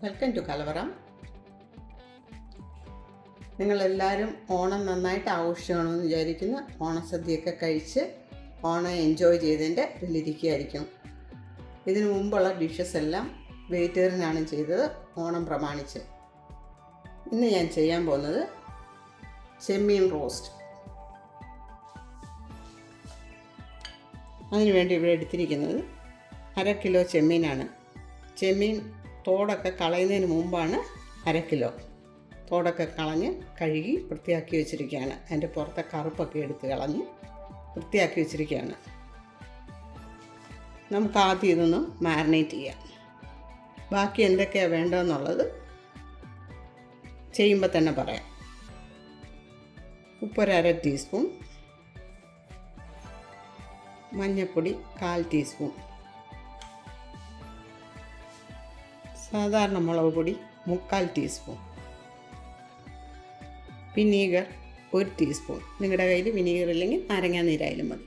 Welcome to കലവറ. നിങ്ങളെല്ലാവരും ഓണം നന്നായിട്ട് ആഘോഷിക്കണമെന്ന് വിചാരിക്കുന്ന ഓണസദ്യയൊക്കെ കഴിച്ച് ഓണം എൻജോയ് ചെയ്തതിൻ്റെ ഇതിലിരിക്കുകയായിരിക്കും. ഇതിനു മുമ്പുള്ള ഡിഷസ് എല്ലാം വെജിറ്റേറിയനാണ് ചെയ്തത് ഓണം പ്രമാണിച്ച്. ഇന്ന് ഞാൻ ചെയ്യാൻ പോകുന്നത് ചെമ്മീൻ റോസ്റ്റ്. അതിനുവേണ്ടി ഇവിടെ എടുത്തിരിക്കുന്നത് 1/2 കിലോ ചെമ്മീനാണ്. ചെമ്മീൻ തോടൊക്കെ കളയുന്നതിന് മുമ്പാണ് 1/2 കിലോ. തോടൊക്കെ കളഞ്ഞ് കഴുകി വൃത്തിയാക്കി വെച്ചിരിക്കുകയാണ്. അതിൻ്റെ പുറത്തെ കറുപ്പൊക്കെ എടുത്ത് കളഞ്ഞ് വൃത്തിയാക്കി വെച്ചിരിക്കുകയാണ്. നമുക്ക് ആദ്യം ഇതൊന്ന് മാരിനേറ്റ് ചെയ്യാം. ബാക്കി എന്തൊക്കെയാണ് വേണ്ടതെന്നുള്ളത് ചെയ്യുമ്പോൾ തന്നെ പറയാം. ഉപ്പ് 1/2 ടീസ്പൂൺ, മഞ്ഞൾപ്പൊടി 1/4 ടീസ്പൂൺ, സാധാരണ മുളക് പൊടി 3/4 ടീസ്പൂൺ, വിനീഗർ 1 ടീസ്പൂൺ. നിങ്ങളുടെ കയ്യിൽ വിനീഗർ ഇല്ലെങ്കിൽ നാരങ്ങാ നീരായാലും മതി.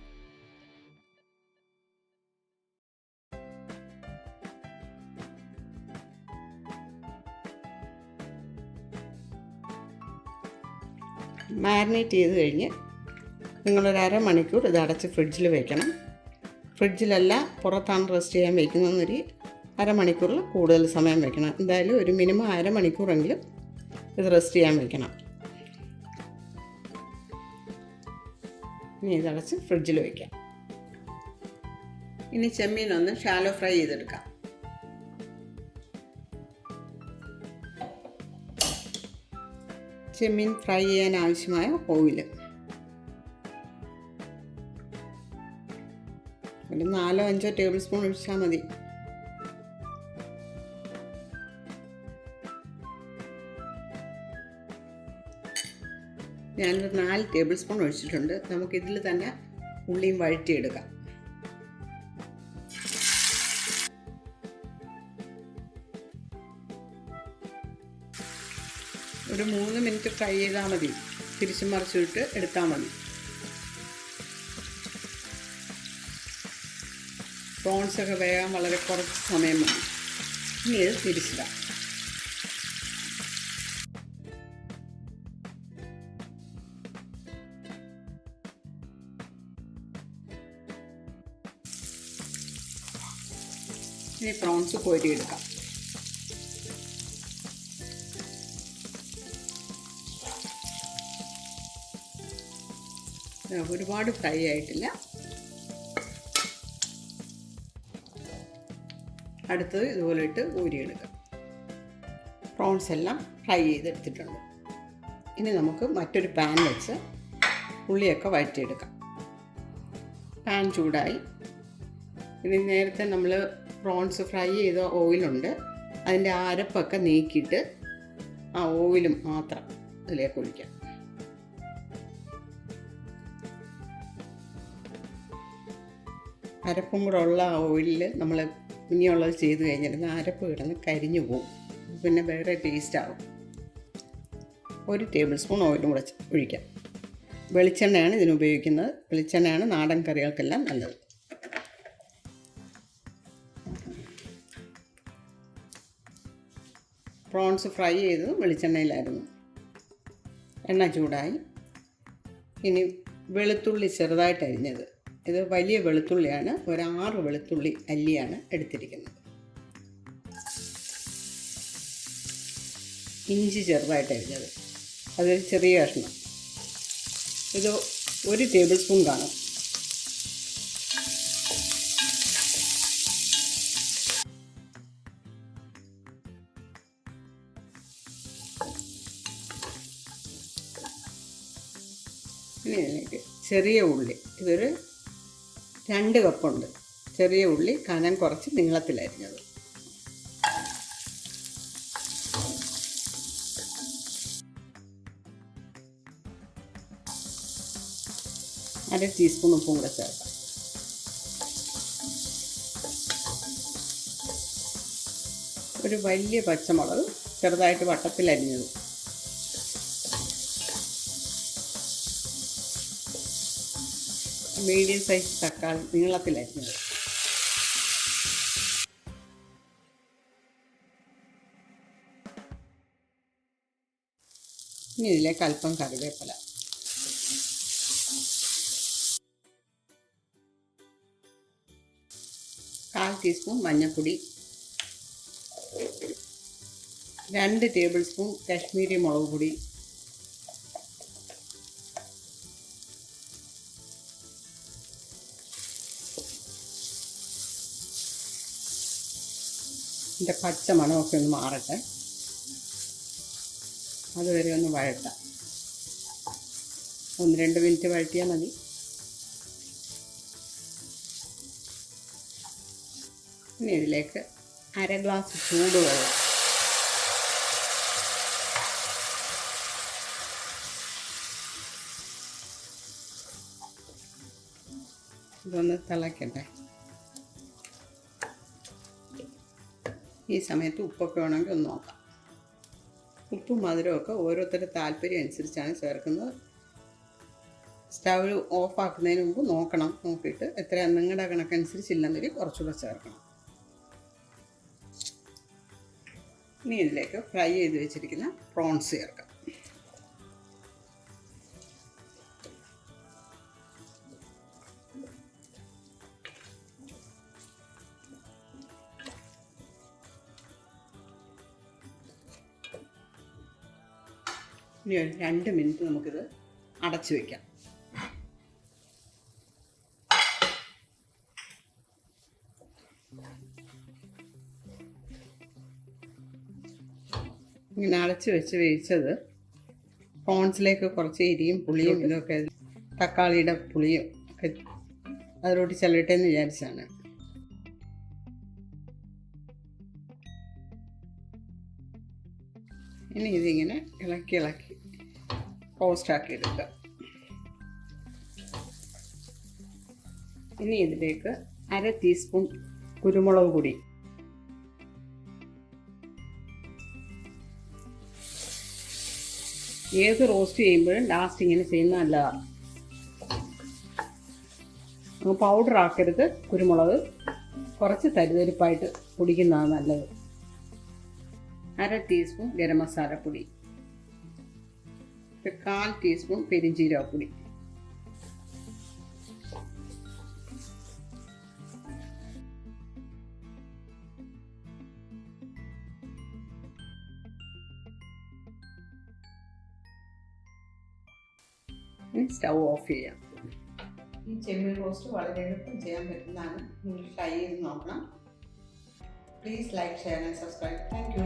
മാരിനേറ്റ് ചെയ്ത് കഴിഞ്ഞ് നിങ്ങളൊരു 1/2 മണിക്കൂർ ഇത് അടച്ച് ഫ്രിഡ്ജിൽ വയ്ക്കണം. ഫ്രിഡ്ജിലല്ല, പുറത്താണ് റെസ്റ്റ് ചെയ്യാൻ വയ്ക്കുന്നതെന്നൊരു 1/2 മണിക്കൂറിൽ കൂടുതൽ സമയം വയ്ക്കണം. എന്തായാലും ഒരു മിനിമം 1/2 മണിക്കൂറെങ്കിലും ഇത് റെസ്റ്റ് ചെയ്യാൻ വയ്ക്കണം. ഇനി ഇതടച്ച് ഫ്രിഡ്ജിൽ വയ്ക്കാം. ഇനി ചെമ്മീനൊന്ന് ഷാലോ ഫ്രൈ ചെയ്തെടുക്കാം. ചെമ്മീൻ ഫ്രൈ ചെയ്യാൻ ആവശ്യമായ ഓയിൽ ഒരു 4-5 ടേബിൾ സ്പൂൺ ഒഴിച്ചാൽ മതി. ഞാനൊരു 4 ടേബിൾ സ്പൂൺ ഒഴിച്ചിട്ടുണ്ട്. നമുക്കിതിൽ തന്നെ ഉള്ളിയും വഴറ്റിയെടുക്കാം. ഒരു 3 മിനിറ്റ് ഫ്രൈ ചെയ്താൽ മതി. തിരിച്ചും മറിച്ചിട്ട് എടുത്താൽ മതി. പ്രോൺസൊക്കെ വേകാൻ വളരെ കുറച്ച് സമയം മതി. ഇനി ഇത് തിരിച്ചിടാം. ഇനി പ്രോൺസ് കോരിയെടുക്കാം. ഒരുപാട് ഫ്രൈ ആയിട്ടില്ല. അടുത്തത് ഇതുപോലെ ഇട്ട് ഊരിയെടുക്കാം. പ്രോൺസ് എല്ലാം ഫ്രൈ ചെയ്തെടുത്തിട്ടുണ്ട്. ഇനി നമുക്ക് മറ്റൊരു പാൻ വെച്ച് ഉള്ളിയൊക്കെ വഴറ്റിയെടുക്കാം. പാൻ ചൂടായി. ഇനി നേരത്തെ നമ്മൾ പ്രോൺസ് ഫ്രൈ ചെയ്ത ഓയിലുണ്ട്, അതിൻ്റെ അരപ്പൊക്കെ നീക്കിയിട്ട് ആ ഓയിലും മാത്രം ഇതിലേക്ക് ഒഴിക്കാം. അരപ്പും കൂടെ ഉള്ള ആ ഓയിലിൽ നമ്മൾ ഇനിയുള്ളത് ചെയ്ത് കഴിഞ്ഞിരുന്ന അരപ്പ് കിടന്ന് കരിഞ്ഞു പോകും. പിന്നെ വേറെ ടേസ്റ്റ് ആവും. 1 ടേബിൾ സ്പൂൺ ഓയിലും കൂടെ ഒഴിക്കാം. വെളിച്ചെണ്ണയാണ് ഇതിന് ഉപയോഗിക്കുന്നത്. വെളിച്ചെണ്ണയാണ് നാടൻ കറികൾക്കെല്ലാം നല്ലത്. പ്രോൺസ് ഫ്രൈ ചെയ്തത് വെളിച്ചെണ്ണയിലായിരുന്നു. എണ്ണ ചൂടായി. ഇനി വെളുത്തുള്ളി ചെറുതായിട്ട് അരിഞ്ഞത്. ഇത് വലിയ വെളുത്തുള്ളിയാണ്. ഒരു 6 വെളുത്തുള്ളി അല്ലിയാണ് എടുത്തിരിക്കുന്നത്. ഇഞ്ചി ചെറുതായിട്ട് അരിഞ്ഞത്, അതൊരു ചെറിയ കഷ്ണം. ഇത് 1 ടേബിൾ സ്പൂൺ കാണും. ഇനി ഇതിലേക്ക് ചെറിയ ഉള്ളി, ഇതൊരു 2 കപ്പുണ്ട്. ചെറിയ ഉള്ളി കനം കുറച്ച് നീളത്തിലരിഞ്ഞത്. അര ടീസ്പൂൺ ഉപ്പും കൂടെ ചേർക്കാം. ഒരു വലിയ പച്ചമുളക് ചെറുതായിട്ട് വട്ടത്തിലരിഞ്ഞത്. മീഡിയം സൈസ് തക്കാളി നീളത്തിലരിഞ്ഞത്. ഇനി ഇതിലേക്ക് അല്പം കറിവേപ്പില, കാൽ ടീസ്പൂൺ മഞ്ഞൾപ്പൊടി, 2 ടേബിൾ സ്പൂൺ കാശ്മീരി മുളക് പൊടി, ഇതിൻ്റെ പച്ച മണമൊക്കെ ഒന്ന് മാറട്ടെ, അതുവരെ ഒന്ന് വഴറ്റാം. 1-2 മിനിറ്റ് വഴറ്റിയാൽ മതി. ഇനി ഇതിലേക്ക് 1/2 ഗ്ലാസ് ചൂടുവെള്ളം, ഇതൊന്ന് തിളയ്ക്കട്ടെ. ഈ സമയത്ത് ഉപ്പൊക്കെ വേണമെങ്കിൽ ഒന്ന് നോക്കാം. ഉപ്പും മധുരമൊക്കെ ഓരോരുത്തരുടെ താല്പര്യം അനുസരിച്ചാണ് ചേർക്കുന്നത്. സ്റ്റവ് ഓഫ് ആക്കുന്നതിന് മുമ്പ് നോക്കണം. നോക്കിയിട്ട് എത്രയാണ് നിങ്ങളുടെ കണക്കനുസരിച്ചില്ലെന്നൊരു കുറച്ചുകൂടെ ചേർക്കണം. ഇനി ഇതിലേക്ക് ഫ്രൈ ചെയ്ത് വെച്ചിരിക്കുന്ന പ്രോൺസ് ചേർക്കാം. ഇനി ഒരു 2 മിനിറ്റ് നമുക്കിത് അടച്ചു വയ്ക്കാം. ഇങ്ങനെ അടച്ചു വെച്ച് വേവിച്ചത് പ്രോൺസിലേക്ക് കുറച്ച് എരിയും പുളിയും ഇതൊക്കെ തക്കാളിയുടെ പുളിയും ഒക്കെ അതിലോട്ട് ചെല്ലട്ടെ എന്ന് വിചാരിച്ചാണ്. ഇനി ഇതിങ്ങനെ ഇളക്കി റോസ്റ്റാക്കി എടുക്കുക. ഇനി ഇതിലേക്ക് 1/2 ടീസ്പൂൺ കുരുമുളക് പൊടി, ഏത് റോസ്റ്റ് ചെയ്യുമ്പോഴും ലാസ്റ്റ് ഇങ്ങനെ ചെയ്യുന്നത് നല്ലതാണ്. പൗഡർ ആക്കരുത്. കുരുമുളക് കുറച്ച് തരിതരിപ്പായിട്ട് പൊടിക്കുന്നതാണ് നല്ലത്. 1/2 ടീസ്പൂൺ ഗരം മസാലപ്പൊടി, 1/4 ടീസ്പൂൺ പെരിഞ്ജീരകപ്പൊടി, ഇനി സ്റ്റൗ ഓഫ് ചെയ്യാം. ഈ ചെമ്മീൻ റോസ്റ്റ് വളരെ എളുപ്പം ചെയ്യാൻ പറ്റുന്നതാണ്. നിങ്ങൾ ട്രൈ ചെയ്ത് നോക്കണം. Please like, share and subscribe. Thank you.